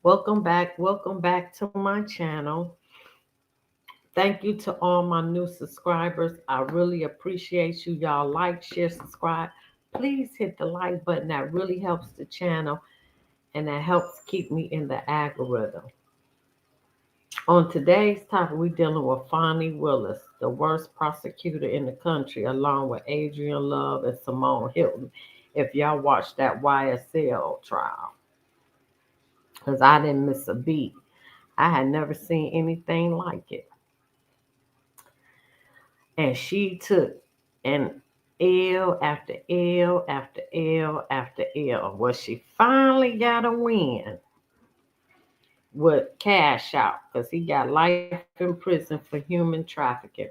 Welcome back to my channel. Thank you to all my new subscribers. I really appreciate you. Y'all like, share, subscribe. Please hit the like button. That really helps the channel and that helps keep me in the algorithm. On today's topic, we're dealing with Fani Willis, the worst prosecutor in the country, along with Adrian Love and Simone Hilton. If y'all watched that YSL trial, because I didn't miss a beat. I had never seen anything like it. And she took an L after L after L after L. Well, she finally got a win with Cash Out because he got life in prison for human trafficking.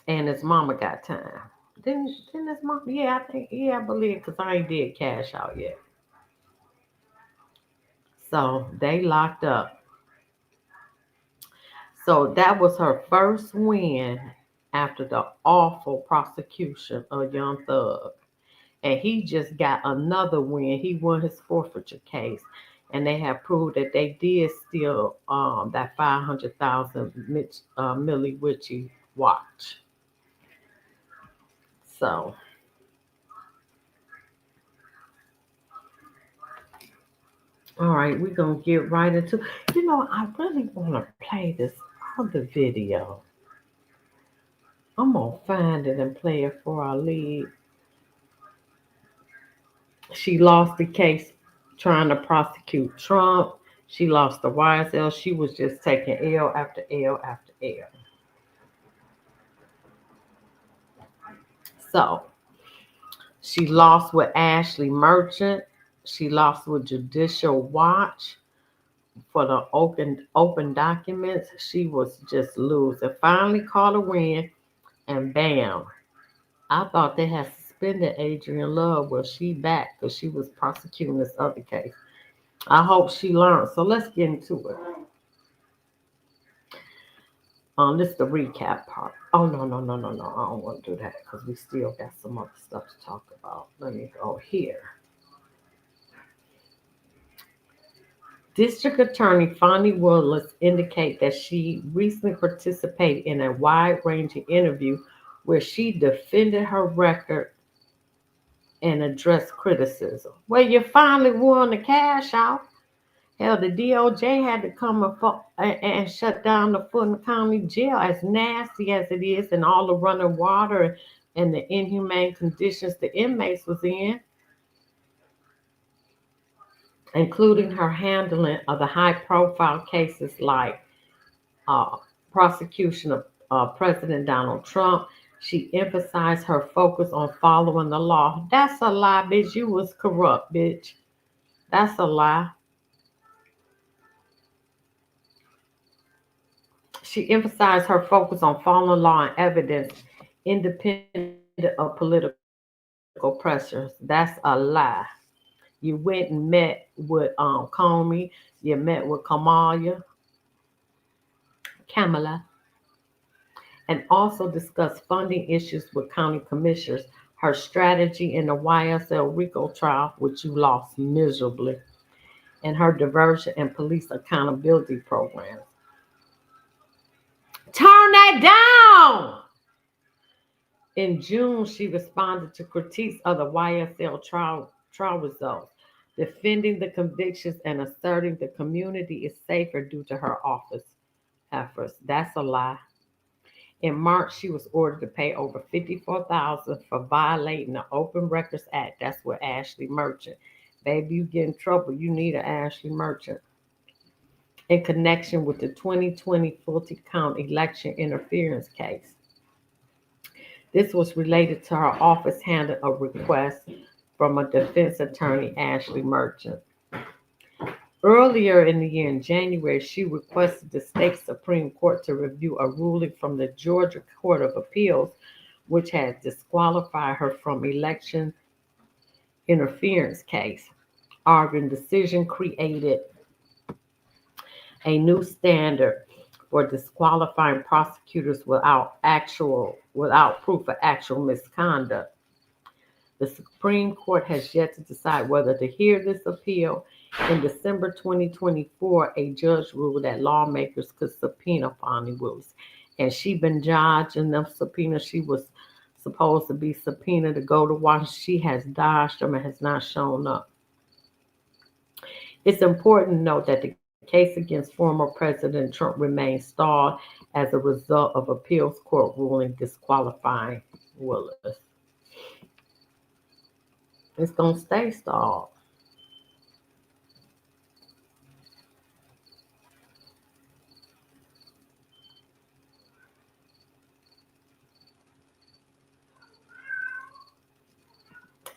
And his mama got time. Didn't his mom? Yeah, I believe because I ain't did Cash Out yet. So they locked up. So that was her first win after the awful prosecution of Young Thug. And he just got another win. He won his forfeiture case, and they have proved that they did steal that 500,000 Millie Witchy watch. So, all right, we're gonna get right into. I really want to play this other video. I'm gonna find it and play it for our lead. She lost the case trying to prosecute Trump. She lost the YSL. She was just taking L after L after L. So she lost with Ashley Merchant. She lost with Judicial Watch for the open documents. She was just losing. Finally caught a win, and bam! I thought they had suspended Adrian Love. Well, she back because she was prosecuting this other case. I hope she learned. So let's get into it. This is the recap part. Oh no! I don't want to do that because we still got some other stuff to talk about. Let me go here. District Attorney Fani Willis indicated that she recently participated in a wide-ranging interview where she defended her record and addressed criticism. Well, you finally won the cash out. Hell, the DOJ had to come and shut down the Fulton County Jail, as nasty as it is, and all the running water and the inhumane conditions the inmates was in, including her handling of the high-profile cases like uh, prosecution of President Donald Trump. She emphasized her focus on following the law. That's a lie, bitch. You was corrupt, bitch. That's a lie. She emphasized her focus on following law and evidence independent of political pressures. That's a lie. You went and met with Comey, you met with Kamala, and also discussed funding issues with county commissioners, her strategy in the YSL RICO trial, which you lost miserably, and her diversion and police accountability programs. Turn that down! In June, she responded to critiques of the YSL trial results, defending the convictions and asserting the community is safer due to her office efforts. That's a lie. In March, she was ordered to pay over $54,000 for violating the Open Records Act. That's with Ashley Merchant. Baby, you get in trouble, you need an Ashley Merchant. In connection with the 2020 Fulton County election interference case. This was related to her office handling a request from a defense attorney, Ashley Merchant. Earlier in the year, in January, she requested the state Supreme Court to review a ruling from the Georgia Court of Appeals, which had disqualified her from election interference case, arguing the decision created a new standard for disqualifying prosecutors without proof of actual misconduct. The Supreme Court has yet to decide whether to hear this appeal. In December 2024, a judge ruled that lawmakers could subpoena Fani Willis, and she been dodging them subpoenas. She was supposed to be subpoenaed to go to Washington. She has dodged them and has not shown up. It's important to note that the case against former President Trump remains stalled as a result of appeals court ruling disqualifying Willis. It's going to stay stalled.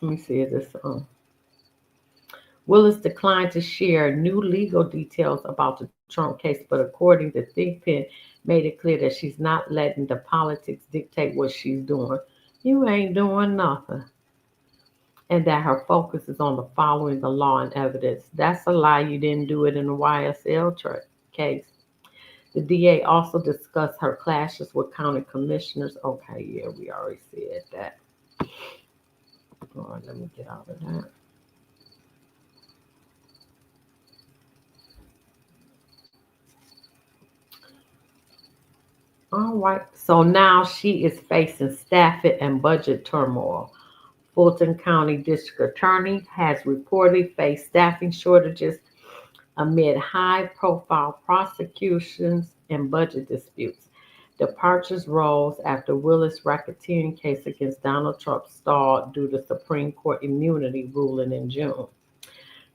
Let me see if this. Willis declined to share new legal details about the Trump case, but according to Thigpen, made it clear that she's not letting the politics dictate what she's doing. You ain't doing nothing. And that her focus is on the following the law and evidence. That's a lie. You didn't do it in the case. The DA also discussed her clashes with county commissioners. Okay, yeah, we already said that. All right, let me get out of that. All right, so now she is facing staffing and budget turmoil. Fulton County District Attorney has reportedly faced staffing shortages amid high-profile prosecutions and budget disputes. Departures rose after Willis' racketeering case against Donald Trump stalled due to Supreme Court immunity ruling in June.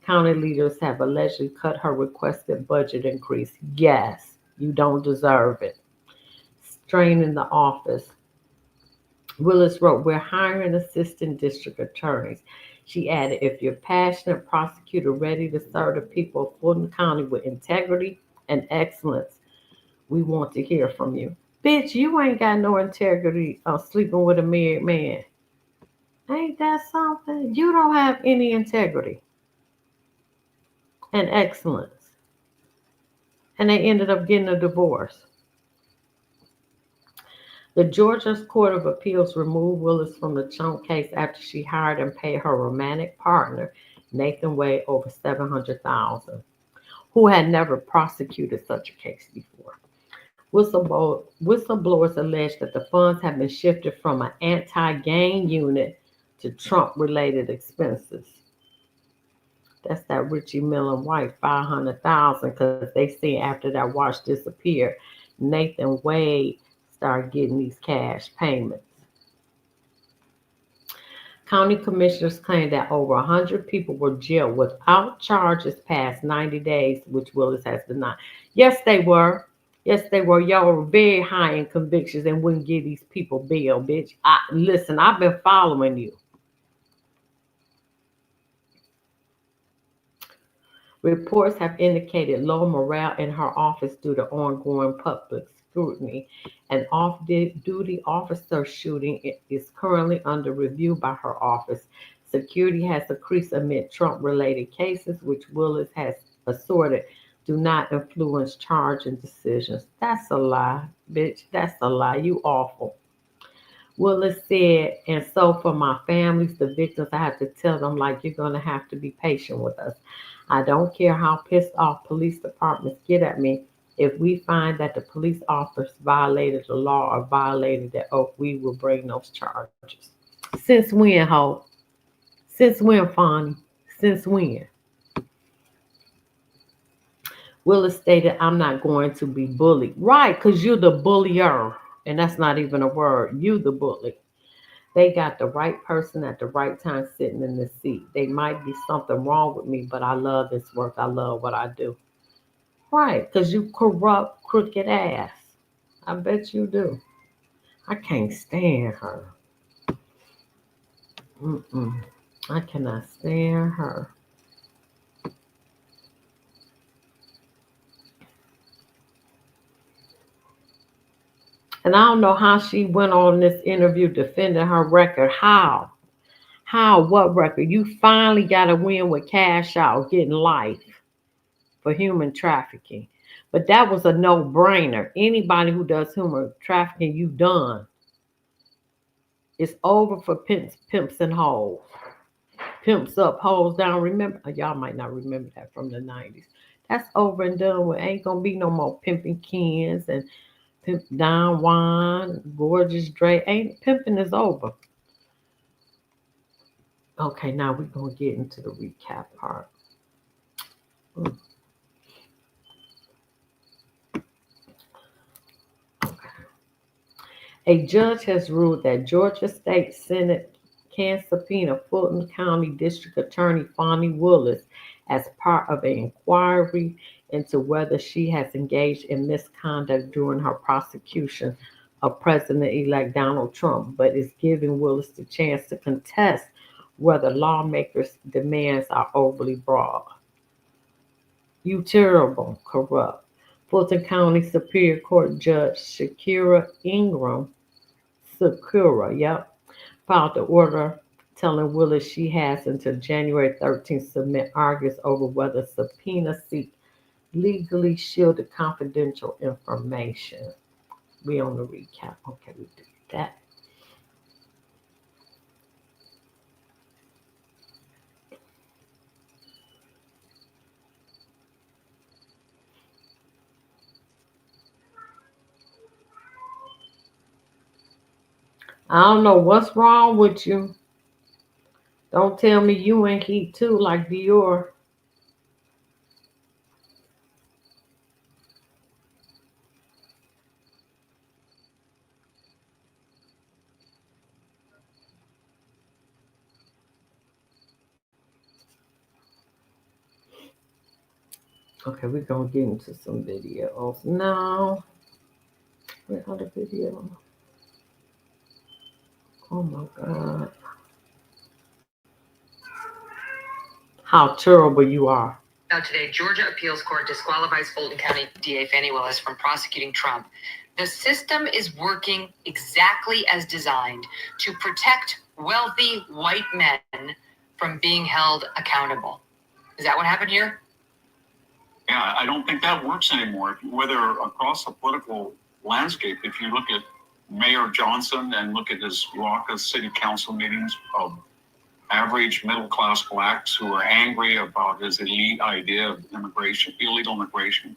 County leaders have allegedly cut her requested budget increase. Yes, you don't deserve it. Straining the office. Willis wrote, "We're hiring assistant district attorneys." She added, "If you're a passionate prosecutor ready to serve the people of Fulton County with integrity and excellence, we want to hear from you." Bitch, you ain't got no integrity sleeping with a married man. Ain't that something? You don't have any integrity and excellence. And they ended up getting a divorce. The Georgia Court of Appeals removed Willis from the Trump case after she hired and paid her romantic partner, Nathan Wade, over $700,000, who had never prosecuted such a case before. Whistleblowers alleged that the funds had been shifted from an anti-gang unit to Trump-related expenses. That's that Richie Miller White $500,000, because they see after that watch disappeared, Nathan Wade started getting these cash payments. County commissioners claimed that over 100 people were jailed without charges past 90 days, which Willis has denied. Yes, they were. Yes, they were. Y'all were very high in convictions and wouldn't give these people bail, bitch. Listen, I've been following you. Reports have indicated low morale in her office due to ongoing public scrutiny. An off-duty officer shooting is currently under review by her office. Security has increased amid Trump-related cases, which Willis has asserted do not influence charging decisions. That's a lie, bitch. That's a lie. You awful. Willis said, "And so for my families, the victims, I have to tell them, like, you're going to have to be patient with us. I don't care how pissed off police departments get at me. If we find that the police officers violated the law or violated the oath, we will bring those charges." Since when, ho? Since when, Fani? Since when? Willis stated, "I'm not going to be bullied." Right, because you're the bullier. And that's not even a word. You the bully. They got the right person at the right time sitting in the seat. They might be something wrong with me, but I love this work. I love what I do. Right, because you corrupt, crooked ass. I bet you do. I can't stand her. Mm-mm. I cannot stand her. And I don't know how she went on this interview defending her record. How? How? What record? You finally got to win with Cash Out, getting life for human trafficking. But that was a no-brainer. Anybody who does human trafficking, you done. It's over for pimps and hoes. Pimps up, hoes down. Remember, y'all might not remember that from the 90s. That's over and done with. Ain't gonna be no more pimping Kens and pimp down wine, gorgeous Dre. Ain't pimping is over. Okay, now we're gonna get into the recap part. Mm, okay. A judge has ruled that Georgia State Senate can subpoena Fulton County District Attorney Fani Willis as part of an inquiry into whether she has engaged in misconduct during her prosecution of President-elect Donald Trump, but is giving Willis the chance to contest whether lawmakers' demands are overly broad. You terrible, corrupt. Fulton County Superior Court Judge Shakira Ingram, Sakura, yep, filed the order telling Willis she has until January 13th to submit arguments over whether subpoena seek legally shielded confidential information. We on the recap. Okay, we did that. I don't know what's wrong with you. Don't tell me you ain't heat too like Dior. Okay, we're gonna get into some videos now. Where are the video? Oh my god. How terrible you are. Now today, Georgia Appeals Court disqualifies Fulton County DA Fani Willis from prosecuting Trump. The system is working exactly as designed to protect wealthy white men from being held accountable. Is that what happened here? Yeah, I don't think that works anymore. Whether across the political landscape, if you look at Mayor Johnson and look at his raucous city council meetings of average middle-class blacks who are angry about his elite idea of immigration, illegal immigration,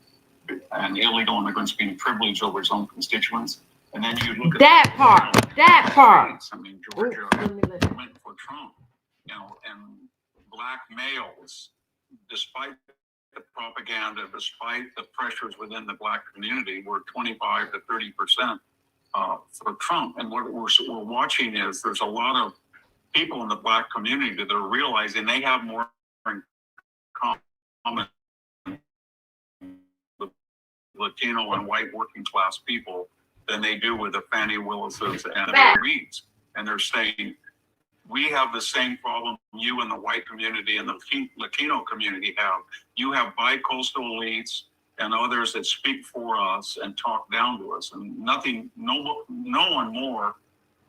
and illegal immigrants being privileged over his own constituents. And then you look at that part. I mean, Georgia went for Trump, and black males, despite the propaganda, despite the pressures within the black community, were 25 to 30% for Trump. And what we're watching is there's a lot of people in the black community that are realizing they have more in common with Latino and white working class people than they do with the Fani Willises and the Reeds. And they're saying, we have the same problem you and the white community and the Latino community have. You have bi-coastal elites and others that speak for us and talk down to us. And no one more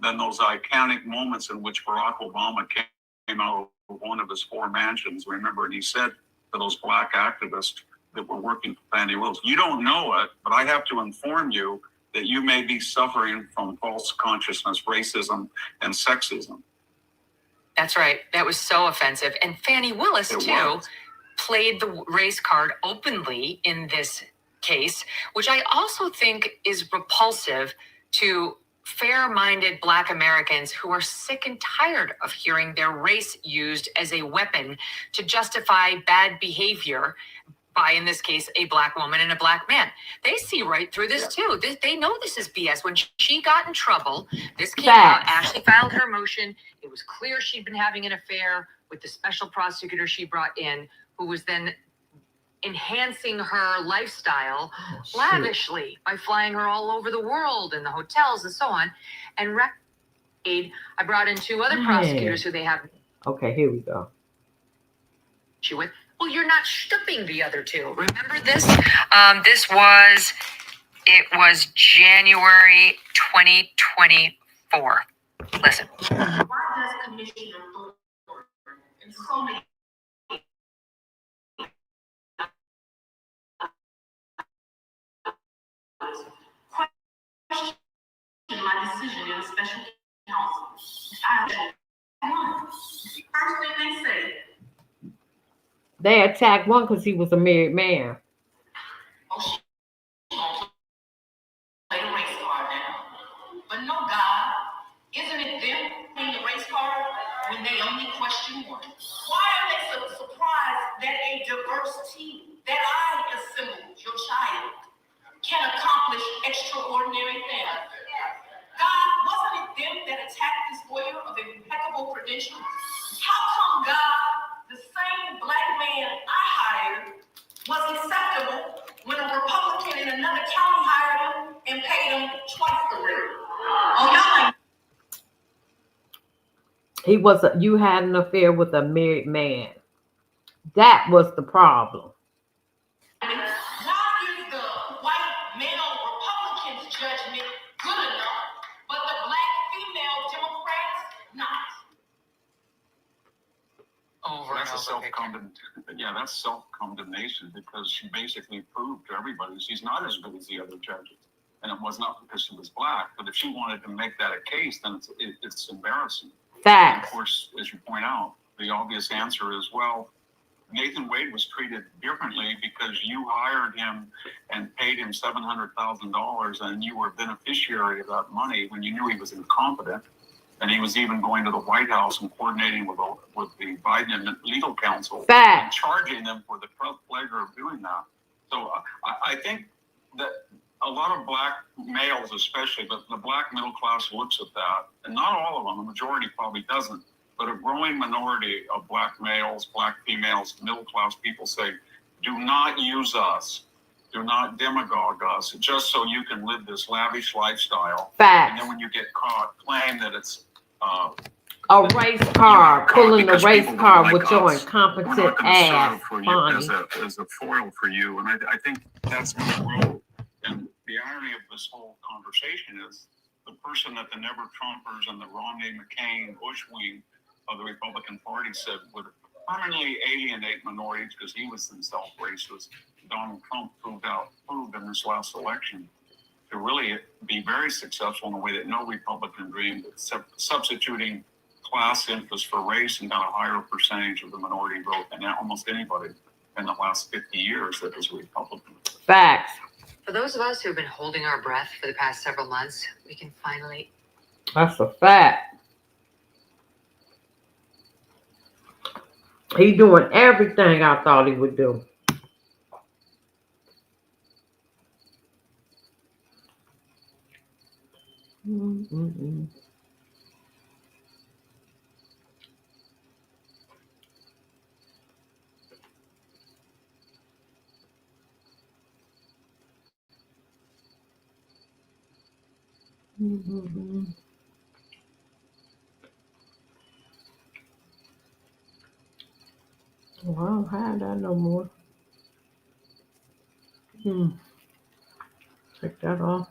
than those iconic moments in which Barack Obama came out of one of his four mansions. Remember, and he said to those black activists that were working for Fani Willis, you don't know it, but I have to inform you that you may be suffering from false consciousness, racism, and sexism. That's right. That was so offensive. And Fani Willis, played the race card openly in this case, which I also think is repulsive to fair-minded Black Americans who are sick and tired of hearing their race used as a weapon to justify bad behavior by, in this case, a Black woman and a Black man. They see right through this too. They know this is BS. When she got in trouble, this came out. Ashley filed her motion. It was clear she'd been having an affair with the special prosecutor she brought in, who was then enhancing her lifestyle lavishly by flying her all over the world in the hotels and so on. And I brought in two other prosecutors who they have. Okay, here we go. She went, well, you're not stooping the other two. Remember this? It was January 2024. Listen. Why does Commissioner Thornton and so many question my decision in a special counsel? First thing they say. They attacked one because he was a married man. Oh, she play the race card now. But no, God, isn't it them playing the race card when they only question one? Why are they so surprised that a diverse team that I assembled, your child, can accomplish extraordinary things? God, wasn't it them that attacked this lawyer of impeccable credentials? How come God, the same black man I hired, was acceptable when a Republican in another county hired him and paid him twice the rate? Oh, y'all ain't. You had an affair with a married man. That was the problem. Why is the white male Republican's judgment good enough, but the black female Democrats not? That's a that's self-condemnation because she basically proved to everybody she's not as good as the other judges. And it was not because she was black, but if she wanted to make that a case, then it's embarrassing. And of course, as you point out, the obvious answer is, well, Nathan Wade was treated differently because you hired him and paid him $700,000 and you were a beneficiary of that money when you knew he was incompetent. And he was even going to the White House and coordinating with the Biden legal counsel and charging them for the pleasure of doing that. So I think that a lot of black males especially, but the black middle class looks at that, and not all of them, the majority probably doesn't, but a growing minority of black males, black females, middle class people say, do not use us. Do not demagogue us just so you can live this lavish lifestyle. And then when you get caught, claim that it's a race car, pulling the race car with your incompetent ass. For you as a foil for you. And I think that's going to grow. And the irony of this whole conversation is the person that the Never Trumpers and the Romney McCain Bush wing of the Republican Party said would permanently alienate minorities because he was himself racist. Donald Trump proved in this last election to really be very successful in a way that no Republican dreamed, substituting class interest for race and got a higher percentage of the minority vote than almost anybody in the last 50 years that was Republican. Facts. For those of us who have been holding our breath for the past several months, we can finally... That's a fact. He doing everything I thought he would do. Mm-mm-mm. Mm-hmm. Well, I don't have that no more. Take that off.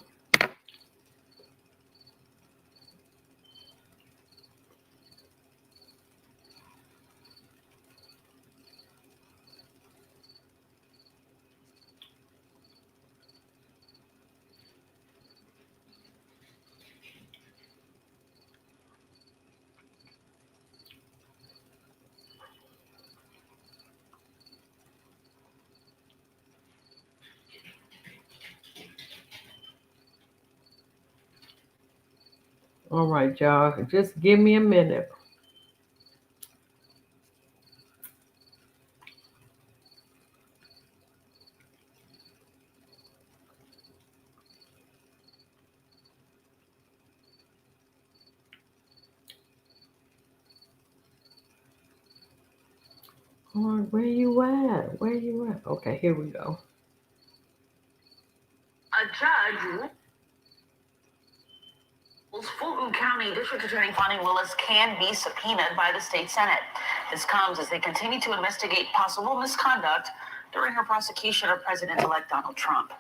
All right, y'all. Just give me a minute. All right, where you at? Where you at? Okay, here we go. A judge rules Fulton County District Attorney Fani Willis can be subpoenaed by the state Senate. This comes as they continue to investigate possible misconduct during her prosecution of President-elect Donald Trump.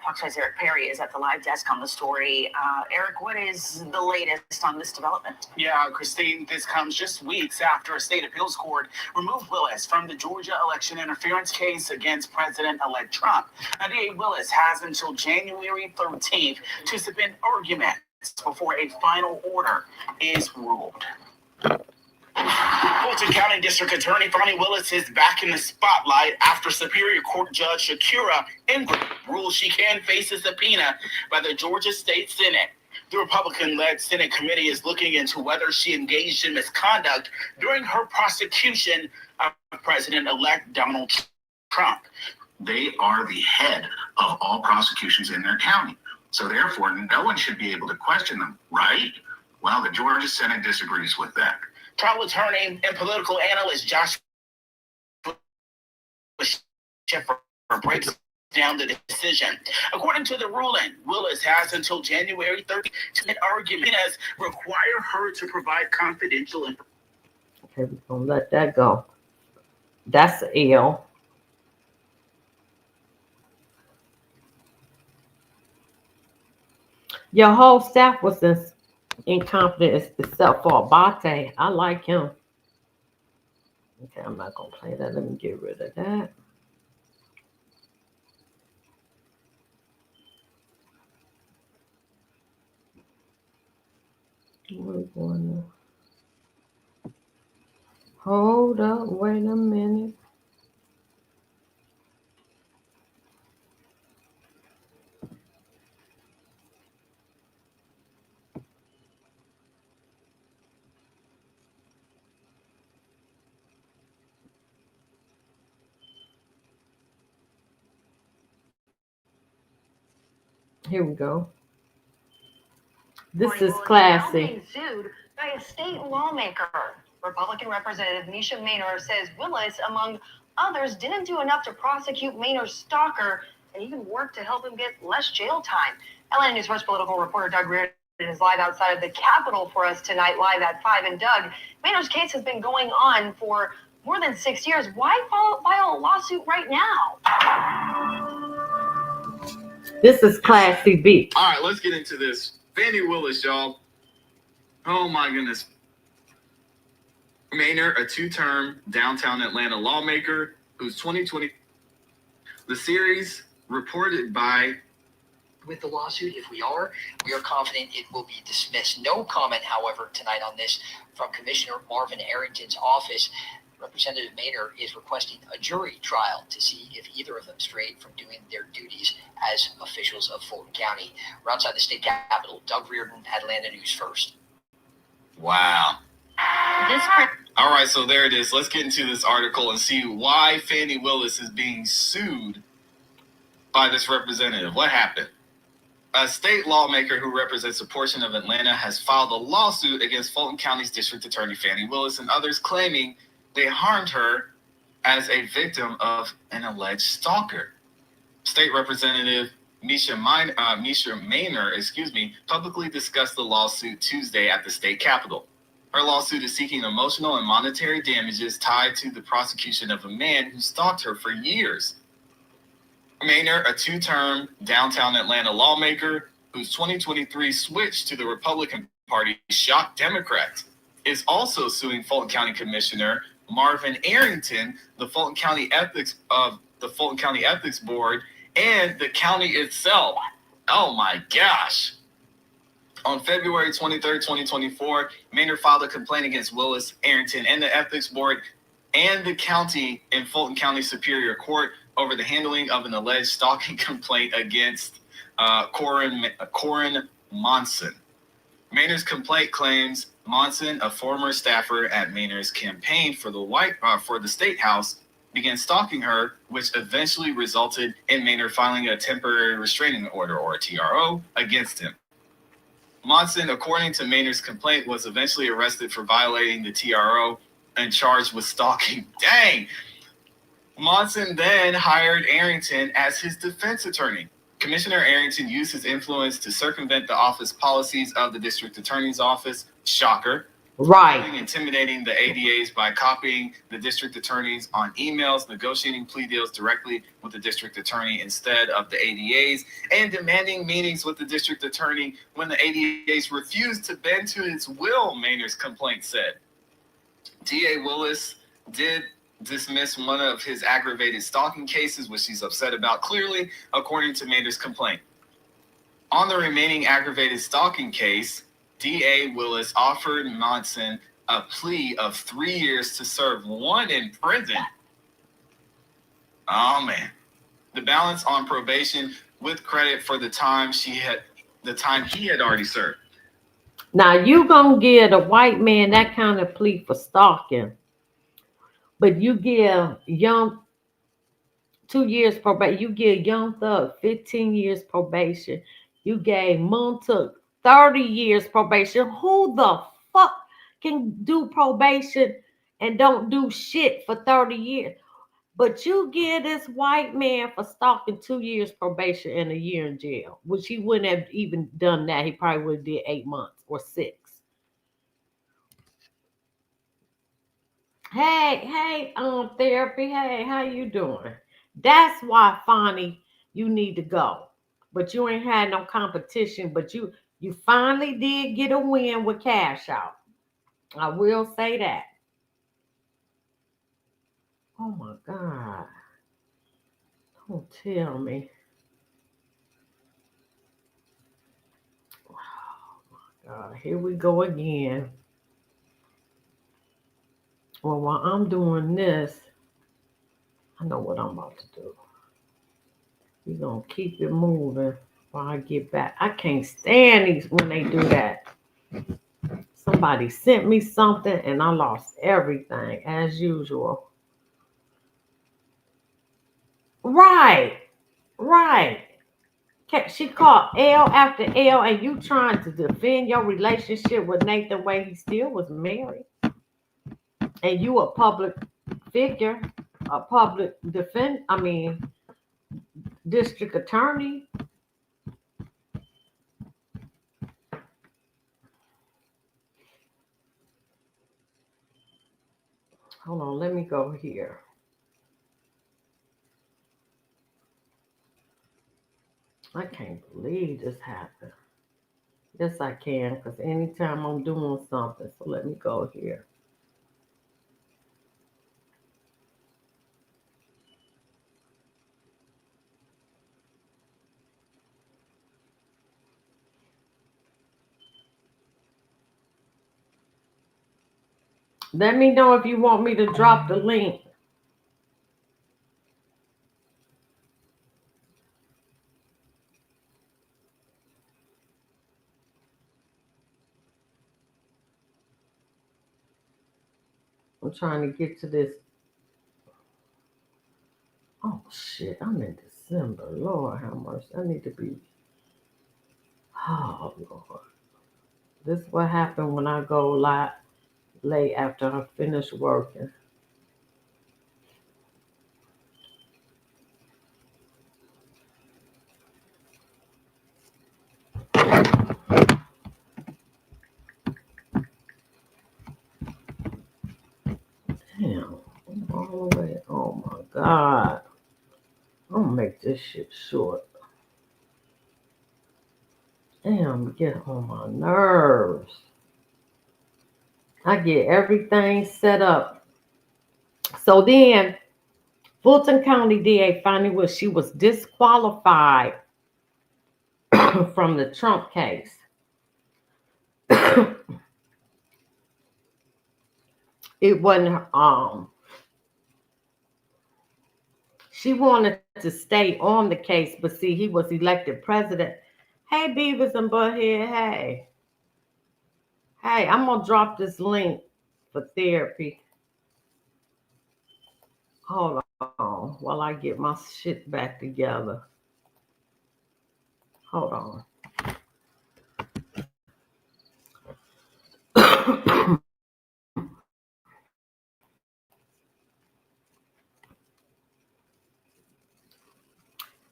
Fox 5's Eric Perry is at the live desk on the story. Eric, what is the latest on this development? Yeah, Christine, this comes just weeks after a state appeals court removed Willis from the Georgia election interference case against President-elect Trump. Now, DA Willis has until January 13th to submit arguments before a final order is ruled. County District Attorney Fani Willis is back in the spotlight after Superior Court Judge Shakira Ingram ruled she can face a subpoena by the Georgia State Senate. The Republican-led Senate committee is looking into whether she engaged in misconduct during her prosecution of President-elect Donald Trump. They are the head of all prosecutions in their county. So therefore, no one should be able to question them, right? Well, the Georgia Senate disagrees with that. Trial attorney and political analyst Josh Sheffer breaks down the decision. According to the ruling, Willis has until January 30th to make arguments require her to provide confidential information. Okay, we're gonna let that go. That's ill. Your whole staff was incompetent except for Abate. I like him. Okay, I'm not gonna play that. Let me get rid of that. We're going to hold up. Wait a minute. Here we go. This is classy. Being sued by a state lawmaker. Republican Representative Misha Maynor says Willis, among others, didn't do enough to prosecute Maynor's stalker and even worked to help him get less jail time. Atlanta News First political reporter Doug Reardon is live outside of the Capitol for us tonight, live at 5. And Doug, Maynor's case has been going on for more than 6 years. Why file a lawsuit right now? This is classy B. All right, let's get into this. Fani Willis, y'all. Oh my goodness. Maynor, a 2-term downtown Atlanta lawmaker who's 2020. The series reported by. With the lawsuit, if we are confident it will be dismissed. No comment, however, tonight on this from Commissioner Marvin Arrington's office. Representative Maynor is requesting a jury trial to see if either of them strayed from doing their duties as officials of Fulton County. We're outside the state capitol. Doug Reardon, Atlanta News First. Wow. All right, so there it is. Let's get into this article and see why Fani Willis is being sued by this representative. What happened? A state lawmaker who represents a portion of Atlanta has filed a lawsuit against Fulton County's District Attorney Fani Willis and others, claiming they harmed her as a victim of an alleged stalker. State Representative Misha Maynor, publicly discussed the lawsuit Tuesday at the state capitol. Her lawsuit is seeking emotional and monetary damages tied to the prosecution of a man who stalked her for years. Maynor, a 2-term downtown Atlanta lawmaker whose 2023 switch to the Republican Party shocked Democrats, is also suing Fulton County Commissioner Marvin Arrington, the Fulton County Ethics Board, and the county itself. Oh my gosh. On February 23rd, 2024, Maynor filed a complaint against Willis, Arrington, and the Ethics Board and the county in Fulton County Superior Court over the handling of an alleged stalking complaint against Corin Monson. Maynor's complaint claims Monson, a former staffer at Maynor's campaign for the State House, began stalking her, which eventually resulted in Maynor filing a temporary restraining order, or a TRO, against him. Monson, according to Maynor's complaint, was eventually arrested for violating the TRO and charged with stalking. Dang! Monson then hired Arrington as his defense attorney. Commissioner Arrington used his influence to circumvent the office policies of the district attorney's office. Shocker. Right. Intimidating the ADAs by copying the district attorneys on emails, negotiating plea deals directly with the district attorney instead of the ADAs, and demanding meetings with the district attorney when the ADAs refused to bend to his will, Maynor's complaint said. DA Willis did dismiss one of his aggravated stalking cases, which he's upset about, clearly, according to Maynor's complaint. On the remaining aggravated stalking case, DA Willis offered Monson a plea of 3 years to serve 1 in prison. Oh man. The balance on probation with credit for the time he had already served. Now you gonna give a white man that kind of plea for stalking, but you give young 2 years probation. You give Young Thug 15 years probation. You gave Montauk 30 years probation. Who the fuck can do probation and don't do shit for 30 years? But you give this white man for stalking 2 years probation and a year in jail, which he wouldn't have even done that. He probably would have did 8 months or 6. Hey, therapy. Hey, how you doing? That's why, Fani, you need to go. But you ain't had no competition. But you finally did get a win with Cash Out. I will say that. Oh my God. Don't tell me. Oh my God. Here we go again. Well, while I'm doing this, I know what I'm about to do. We're going to keep it moving while I get back. I can't stand these when they do that. Somebody sent me something and I lost everything as usual. Right. She called L after L and you trying to defend your relationship with Nathan Wade. He still was married. And you a public figure, a public district attorney. Hold on, let me go here. I can't believe this happened. Yes, I can, because anytime I'm doing something, so let me go here. Let me know if you want me to drop the link. I'm trying to get to this. Oh, shit. I'm in December. Lord have mercy. I need to be. Oh, Lord. This is what happened when I go late after I finish working. Damn. I'm all the way. Oh, my God. I'm going to make this shit short. Damn, get on my nerves. I get everything set up. So then, Fulton County DA Fani Willis, she was disqualified from the Trump case. It wasn't, she wanted to stay on the case, but see, he was elected president. Hey, Beavers and Butthead, hey. Hey, I'm going to drop this link for therapy. Hold on while I get my shit back together. Hold on.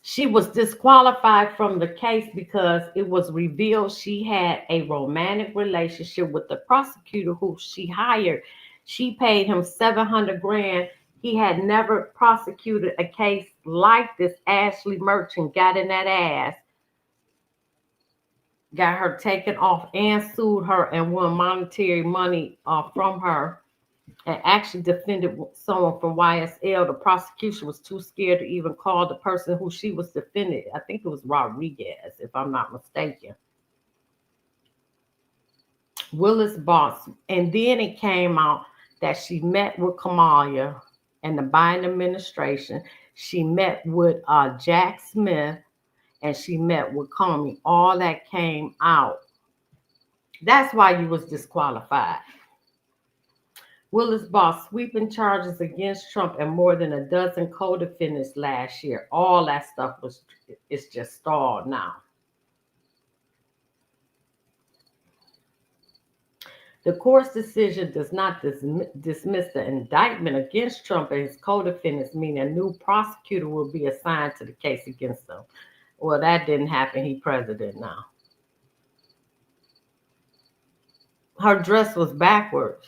She was disqualified from the case because it was revealed she had a romantic relationship with the prosecutor who she hired. She paid him $700,000. He had never prosecuted a case like this. Ashley Merchant got in that ass, got her taken off and sued her and won monetary money from her. And actually defended someone from YSL. The prosecution was too scared to even call the person who she was defending. I think it was Rodriguez, if I'm not mistaken. Willis boss, and then it came out that she met with Kamala and the Biden administration. She met with Jack Smith, and she met with Comey. All that came out. That's why you was disqualified. Willis brought sweeping charges against Trump and more than a dozen co-defendants last year. All that stuff it's just stalled now. The court's decision does not dismiss the indictment against Trump and his co-defendants, meaning a new prosecutor will be assigned to the case against them. Well, that didn't happen. He's president now. Her dress was backwards.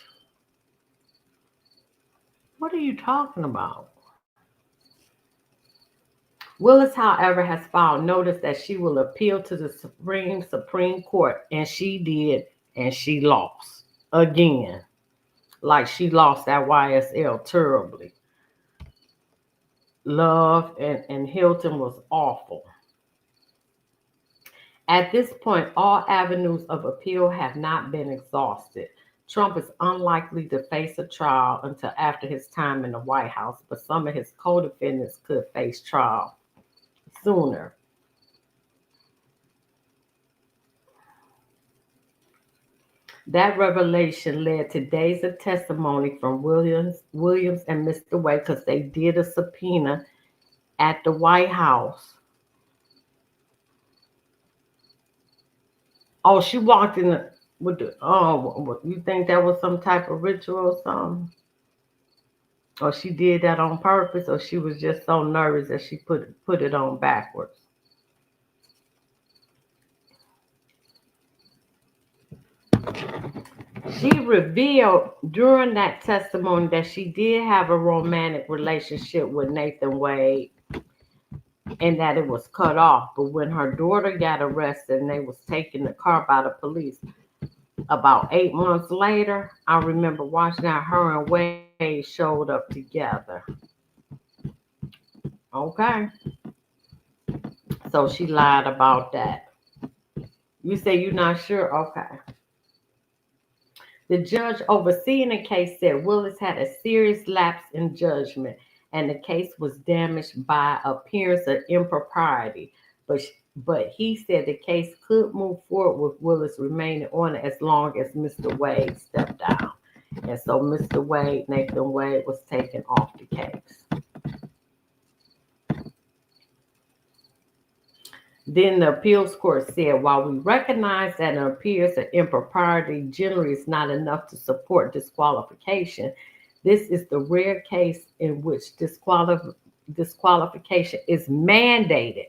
What are you talking about? Willis, however, has filed notice that she will appeal to the Supreme Court, and she did, and she lost again. Like she lost that YSL terribly. Love and Hilton was awful. At this point, all avenues of appeal have not been exhausted. Trump is unlikely to face a trial until after his time in the White House, but some of his co-defendants could face trial sooner. That revelation led to days of testimony from Williams and Mr. Wade, because they did a subpoena at the White House. Oh, she walked in with the, oh, you think that was some type of ritual or something? Or she did that on purpose, or she was just so nervous that she put it on backwards? She revealed during that testimony that she did have a romantic relationship with Nathan Wade and that it was cut off. But when her daughter got arrested and they was taking the car by the police about 8 months later, I remember watching that her and Wade showed up together. Okay. So she lied about that. You say you're not sure? Okay. The judge overseeing the case said Willis had a serious lapse in judgment and the case was damaged by appearance of impropriety. But he said the case could move forward with Willis remaining on it as long as Mr. Wade stepped down. And so Mr. Wade, Nathan Wade, was taken off the case. Then the appeals court said, while we recognize that an appearance of impropriety generally is not enough to support disqualification, this is the rare case in which disqualification is mandated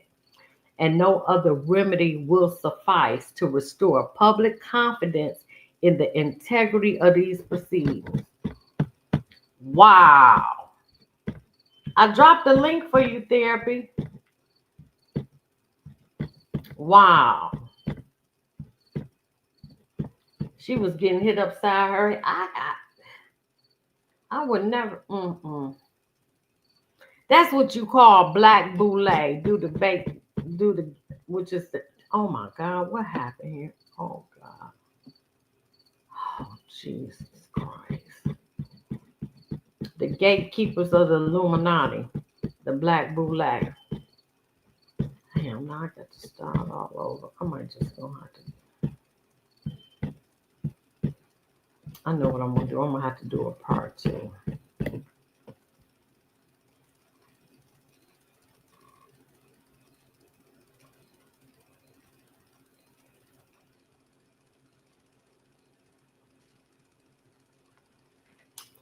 and no other remedy will suffice to restore public confidence in the integrity of these proceedings. Wow. I dropped the link for you, Therapy. Wow. She was getting hit upside her head. I would never. That's what you call black boule. Which is the, oh my God, what happened here? Oh God. Oh, Jesus Christ. The gatekeepers of the Illuminati, the black boule. Damn, now I got to start all over. I might just go have to. I know what I'm going to do. I'm going to have to do a part 2.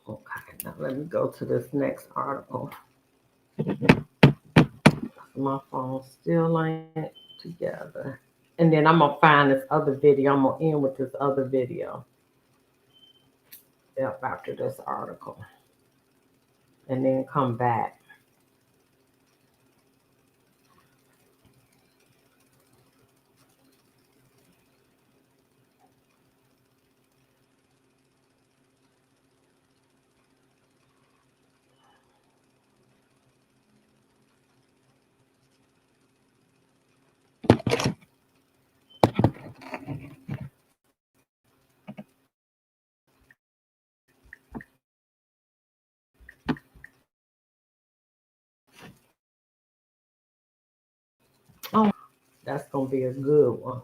Okay, now let me go to this next article. My phone still ain't together. And then I'm going to find this other video. I'm going to end with this other video. Yep, after this article. And then come back. Oh, that's gonna be a good one.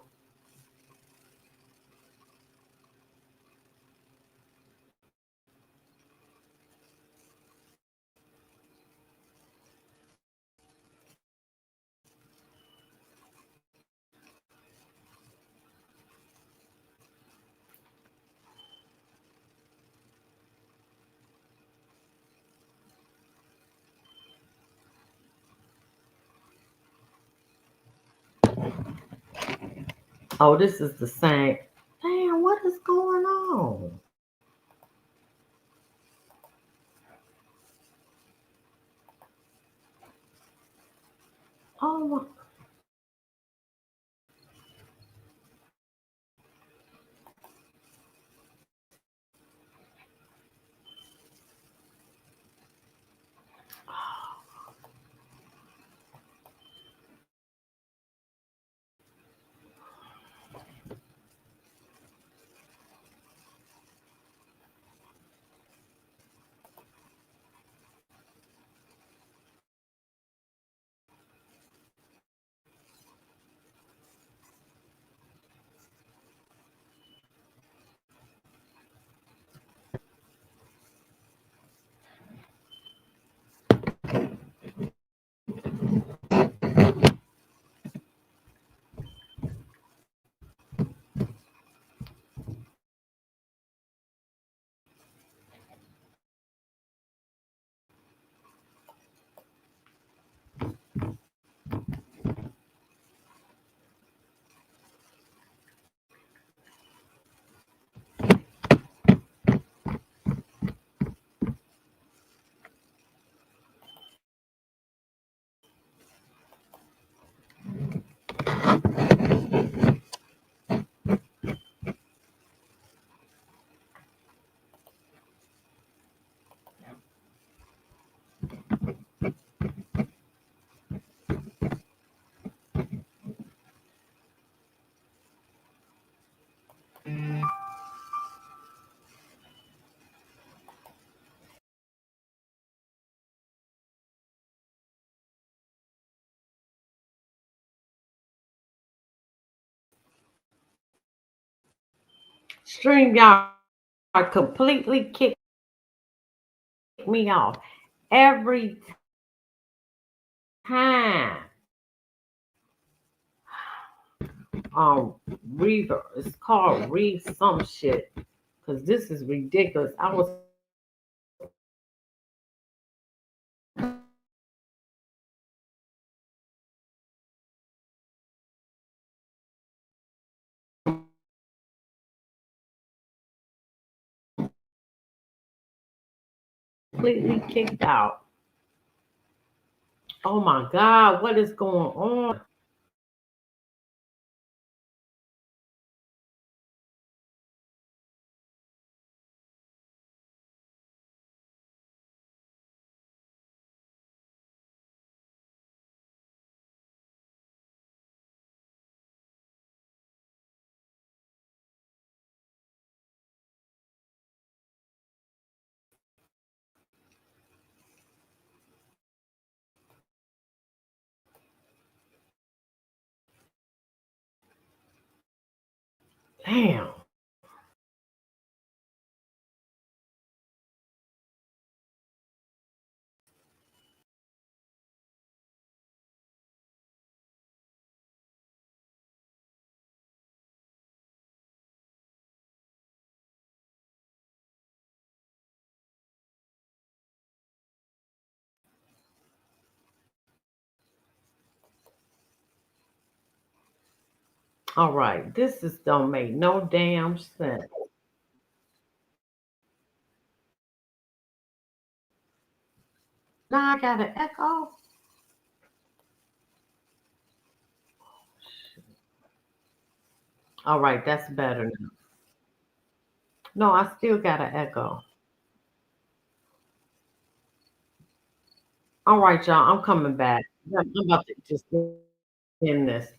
Oh, this is the same. Damn, what is going on? Oh my. StreamYard completely kicked me off every time. Um, Reaver. It's called Read Some Shit. Because this is ridiculous. I was completely kicked out. Oh my God, what is going on? Damn. All right, this is don't make no damn sense. Now I got an echo. All right, that's better now. No, I still got an echo. All right, y'all, I'm coming back. I'm about to just end this.